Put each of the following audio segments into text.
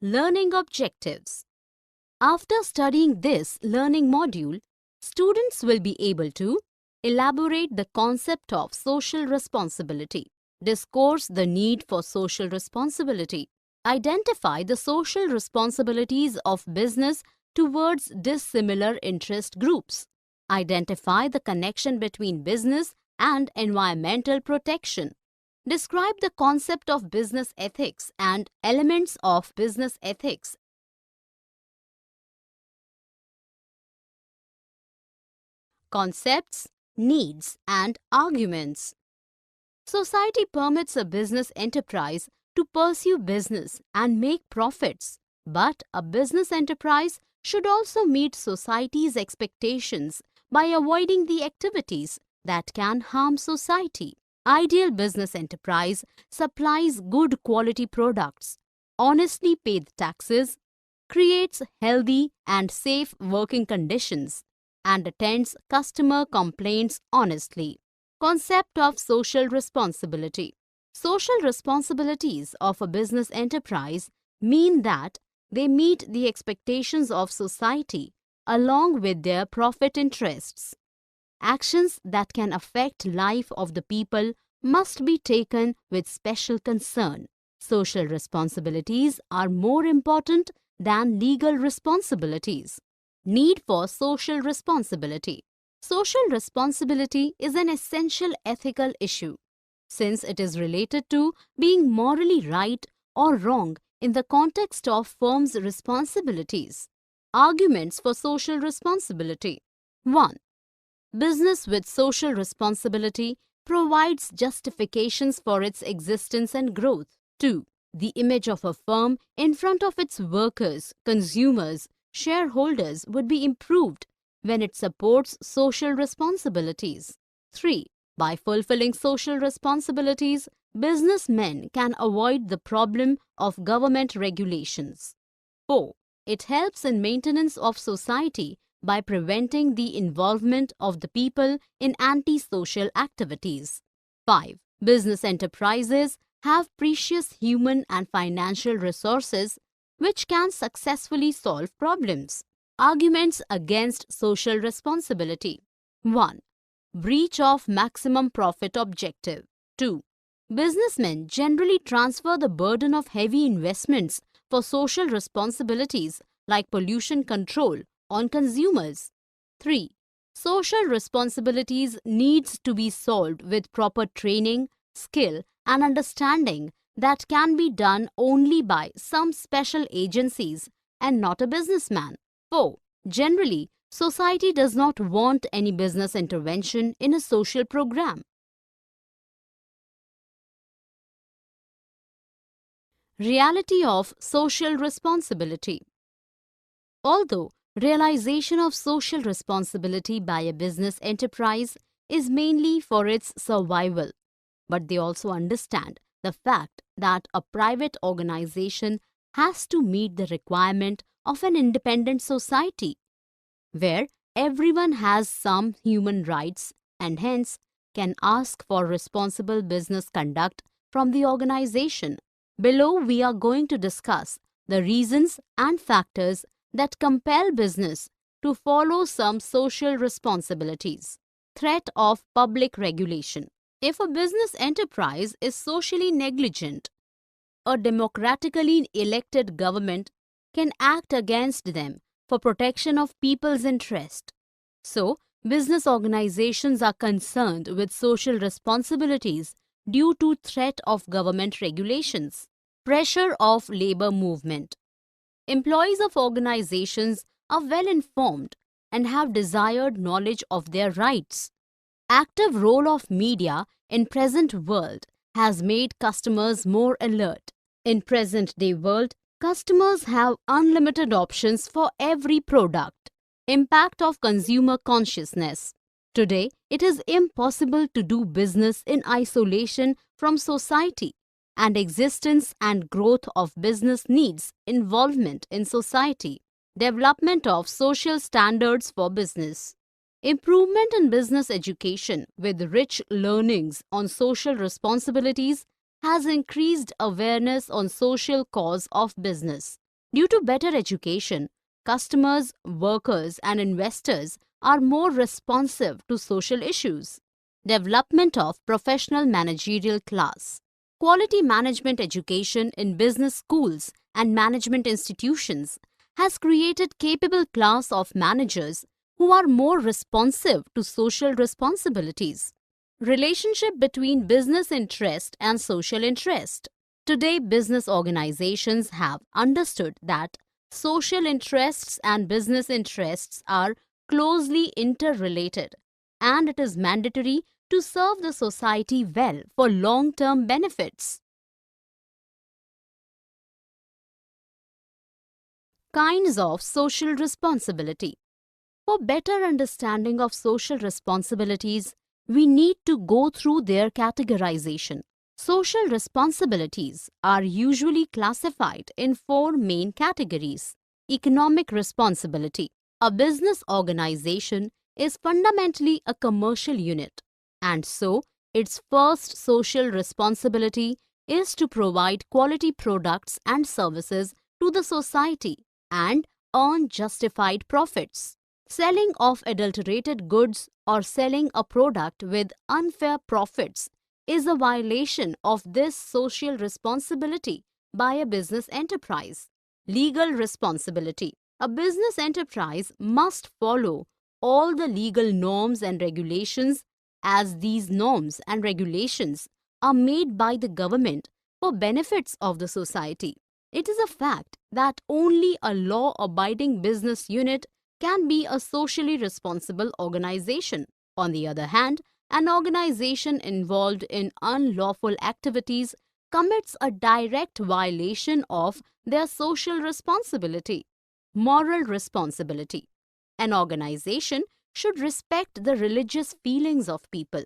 Learning objectives. After studying this learning module, students will be able to elaborate the concept of social responsibility, discourse the need for social responsibility, identify the social responsibilities of business towards dissimilar interest groups, identify the connection between business and environmental protection, describe the concept of business ethics and elements of business ethics. Concepts, needs, and arguments. Society permits a business enterprise to pursue business and make profits, but a business enterprise should also meet society's expectations by avoiding the activities that can harm society. Ideal business enterprise supplies good quality products, honestly pays taxes, creates healthy and safe working conditions, and attends customer complaints honestly. Concept of social responsibility. Social responsibilities of a business enterprise mean that they meet the expectations of society along with their profit interests. Actions that can affect life of the people must be taken with special concern. Social responsibilities are more important than legal responsibilities. Need for social responsibility. Social responsibility is an essential ethical issue, since it is related to being morally right or wrong in the context of firms' responsibilities. Arguments for social responsibility. 1. Business with social responsibility provides justifications for its existence and growth. 2. The image of a firm in front of its workers, consumers, shareholders would be improved when it supports social responsibilities. 3. By fulfilling social responsibilities, businessmen can avoid the problem of government regulations. 4. It helps in maintenance of society by preventing the involvement of the people in anti-social activities. 5. Business enterprises have precious human and financial resources which can successfully solve problems. Arguments against social responsibility. 1. Breach of maximum profit objective. 2. Businessmen generally transfer the burden of heavy investments for social responsibilities like pollution control on consumers. 3. Social responsibilities needs to be solved with proper training, skill and understanding that can be done only by some special agencies and not a businessman. 4. Generally, society does not want any business intervention in a social program. Reality of social responsibility. Although realization of social responsibility by a business enterprise is mainly for its survival, but they also understand the fact that a private organization has to meet the requirement of an independent society, where everyone has some human rights and hence can ask for responsible business conduct from the organization. Below, we are going to discuss the reasons and factors that compel business to follow some social responsibilities. Threat of public regulation. If a business enterprise is socially negligent, a democratically elected government can act against them for protection of people's interest. So, business organizations are concerned with social responsibilities due to threat of government regulations. Pressure of labor movement. Employees of organizations are well informed and have desired knowledge of their rights. Active role of media in present world has made customers more alert. In present day world, customers have unlimited options for every product. Impact of consumer consciousness. Today, it is impossible to do business in isolation from society, and existence and growth of business needs involvement in society. Development of social standards for business. Improvement in business education with rich learnings on social responsibilities has increased awareness on social cause of business. Due to better education, customers, workers, and investors are more responsive to social issues. Development of professional managerial class. Quality management education in business schools and management institutions has created capable class of managers who are more responsive to social responsibilities. Relationship between business interest and social interest. Today, business organizations have understood that social interests and business interests are closely interrelated, and it is mandatory to serve the society well for long-term benefits. Kinds of social responsibility. For better understanding of social responsibilities, we need to go through their categorization. Social responsibilities are usually classified in four main categories. Economic responsibility. A business organization is fundamentally a commercial unit, and so its first social responsibility is to provide quality products and services to the society and earn justified profits. Selling of adulterated goods or selling a product with unfair profits is a violation of this social responsibility by a business enterprise. Legal responsibility. A business enterprise must follow all the legal norms and regulations, as these norms and regulations are made by the government for benefits of the society. It is a fact that only a law-abiding business unit can be a socially responsible organization. On the other hand, an organization involved in unlawful activities commits a direct violation of their social responsibility. Moral responsibility. An organization should respect the religious feelings of people.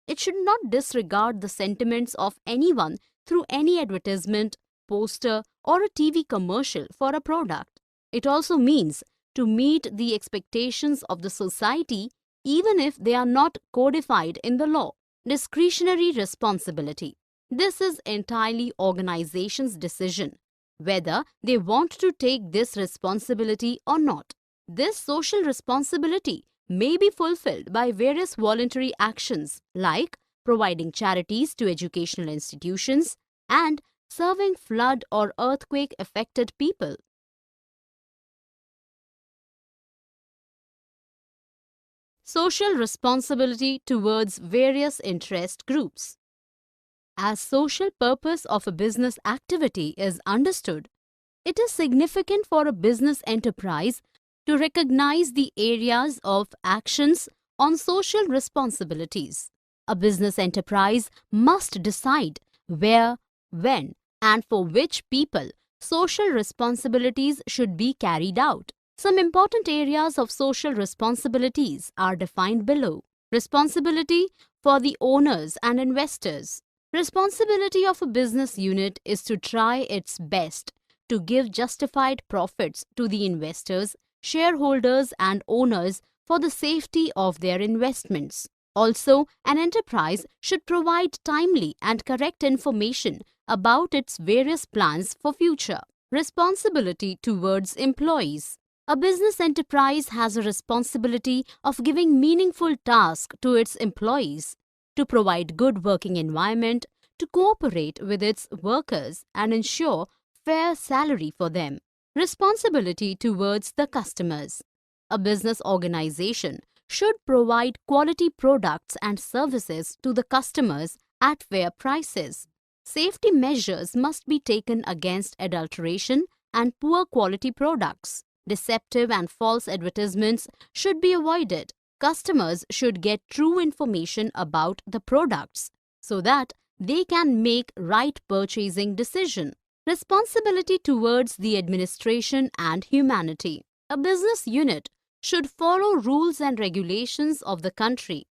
It should not disregard the sentiments of anyone through any advertisement, poster, or a TV commercial for a product. It also means to meet the expectations of the society even if they are not codified in the law. Discretionary responsibility. This is entirely organization's decision whether they want to take this responsibility or not. This social responsibility may be fulfilled by various voluntary actions like providing charities to educational institutions and serving flood or earthquake affected people. Social responsibility towards various interest groups. As social purpose of a business activity is understood, it is significant for a business enterprise to recognize the areas of actions on social responsibilities. A business enterprise must decide where, when, and for which people social responsibilities should be carried out. Some important areas of social responsibilities are defined below. Responsibility for the owners and investors. Responsibility of a business unit is to try its best to give justified profits to the investors, shareholders, and owners for the safety of their investments. Also, an enterprise should provide timely and correct information about its various plans for future. Responsibility towards employees. A business enterprise has a responsibility of giving meaningful tasks to its employees, to provide good working environment, to cooperate with its workers and ensure fair salary for them. Responsibility towards the customers. A business organization should provide quality products and services to the customers at fair prices. Safety measures must be taken against adulteration and poor quality products. Deceptive and false advertisements should be avoided. Customers should get true information about the products so that they can make right purchasing decision. Responsibility towards the administration and humanity. A business unit should follow rules and regulations of the country,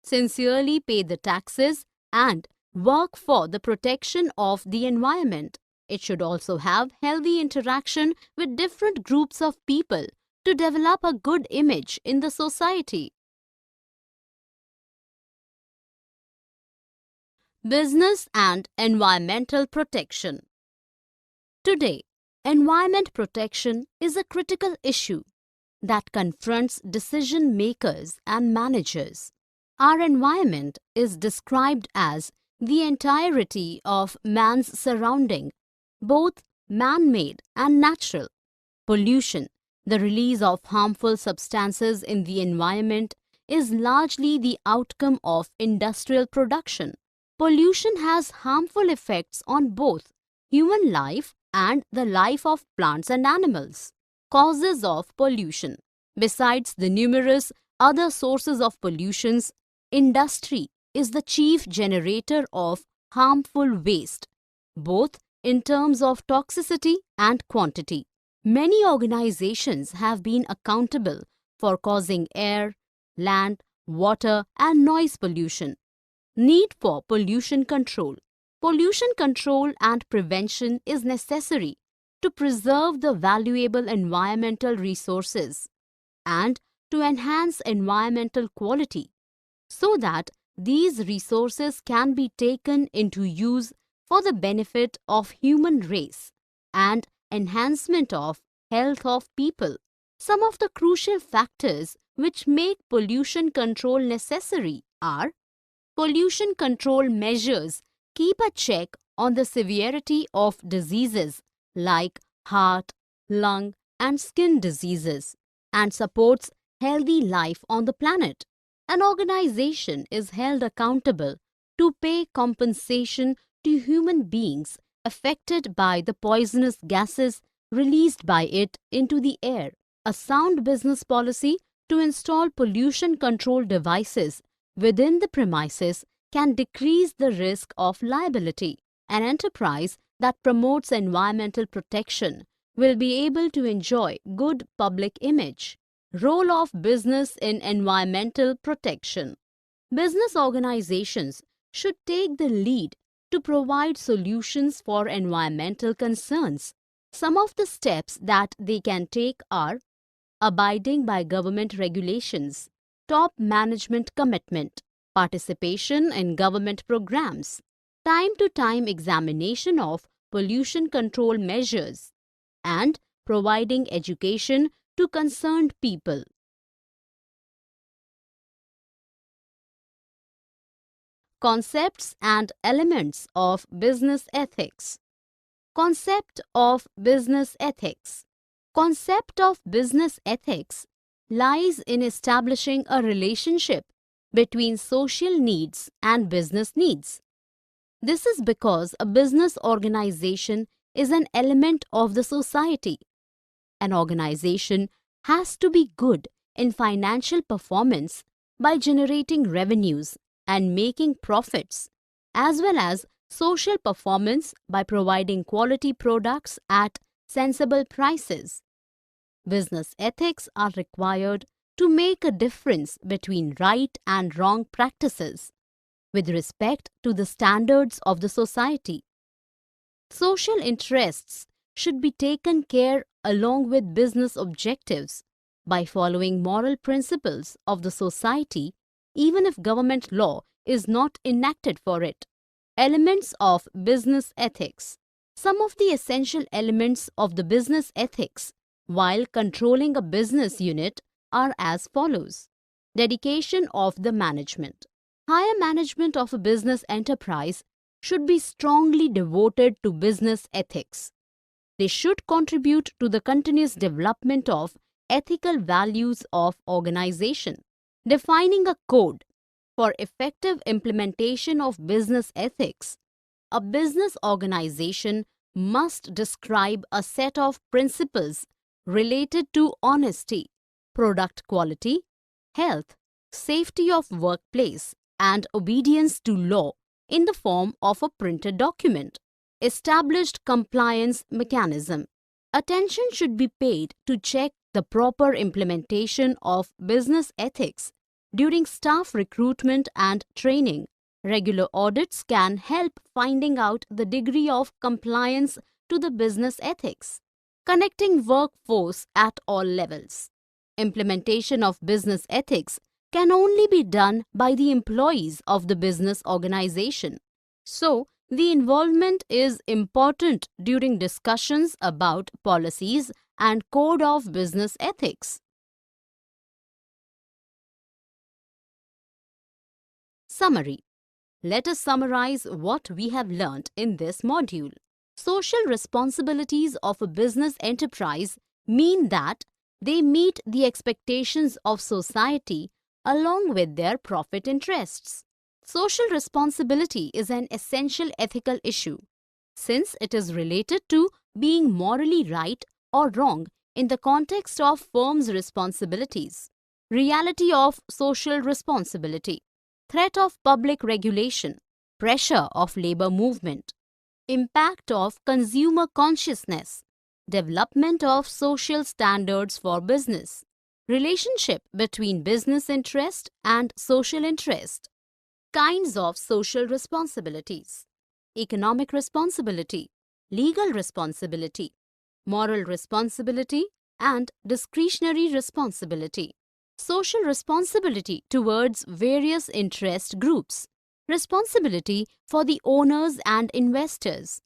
sincerely pay the taxes, and work for the protection of the environment. It should also have healthy interaction with different groups of people to develop a good image in the society. Business and environmental protection. Today, Environment protection is a critical issue that confronts decision makers and managers. Our environment is described as the entirety of man's surrounding, both man-made and natural. Pollution, the release of harmful substances in the environment, is largely the outcome of industrial production. Pollution has harmful effects on both human life and the life of plants and animals. Causes of pollution. Besides the numerous other sources of pollutions, industry is the chief generator of harmful waste, both in terms of toxicity and quantity. Many organizations have been accountable for causing air, land, water, and noise pollution. Need for pollution control. Pollution control and prevention is necessary to preserve the valuable environmental resources and to enhance environmental quality so that these resources can be taken into use for the benefit of human race and enhancement of health of people. Some of the crucial factors which make pollution control necessary are: pollution control measures keep a check on the severity of diseases like heart, lung, and skin diseases and supports healthy life on the planet. An organization is held accountable to pay compensation to human beings affected by the poisonous gases released by it into the air. A sound business policy to install pollution control devices within the premises can decrease the risk of liability. An enterprise that promotes environmental protection will be able to enjoy good public image. Role of business in environmental protection. Business organizations should take the lead to provide solutions for environmental concerns. Some of the steps that they can take are: abiding by government regulations, top management commitment, participation in government programs, time-to-time examination of pollution control measures, and providing education to concerned people. Concepts and elements of business ethics. Concept of business ethics. Concept of business ethics lies in establishing a relationship between social needs and business needs. This is because a business organization is an element of the society. An organization has to be good in financial performance by generating revenues and making profits, as well as social performance by providing quality products at sensible prices. Business ethics are required to make a difference between right and wrong practices with respect to the standards of the society. Social interests should be taken care along with business objectives by following moral principles of the society even if government law is not enacted for it. Elements of business ethics. Some of the essential elements of the business ethics while controlling a business unit are as follows. Dedication of the management. Higher management of a business enterprise should be strongly devoted to business ethics. They should contribute to the continuous development of ethical values of organization. Defining a code for effective implementation of business ethics. A business organization must describe a set of principles related to honesty, product quality, health, safety of workplace, and obedience to law in the form of a printed document. Established compliance mechanism. Attention should be paid to check the proper implementation of business ethics during staff recruitment and training. Regular audits can help finding out the degree of compliance to the business ethics. Connecting workforce at all levels. Implementation of business ethics can only be done by the employees of the business organization. So, The involvement is important during discussions about policies and code of business ethics. Summary. Let us summarize what we have learnt in this module. Social responsibilities of a business enterprise mean that they meet the expectations of society along with their profit interests. Social responsibility is an essential ethical issue since it is related to being morally right or wrong in the context of firm's responsibilities. Reality of social responsibility. Threat of public regulation. Pressure of labor movement. Impact of consumer consciousness. Development of social standards for business. Relationship between business interest and social interest. Kinds of social responsibilities. Economic responsibility, legal responsibility, moral responsibility, and discretionary responsibility. Social responsibility towards various interest groups. Responsibility for the owners and investors.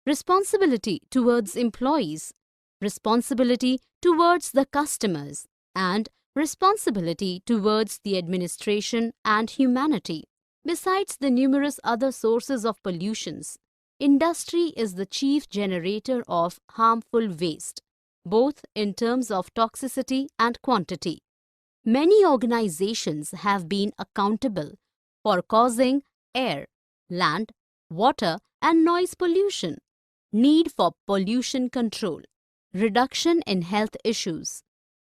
Responsibility towards employees. Responsibility towards the customers. And responsibility towards the administration and humanity. Besides the numerous other sources of pollutions, industry is the chief generator of harmful waste, both in terms of toxicity and quantity. Many organizations have been accountable for causing air, land, water, and noise pollution. Need for pollution control, reduction in health issues,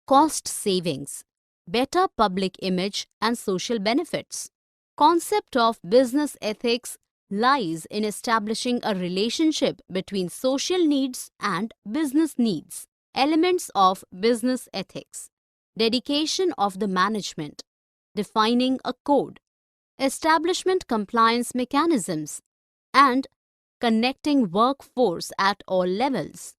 cost savings, better public image and social benefits. Concept of business ethics lies in establishing a relationship between social needs and business needs. Elements of business ethics. Dedication of the management. Defining a code. Establishment compliance mechanisms. And connecting workforce at all levels.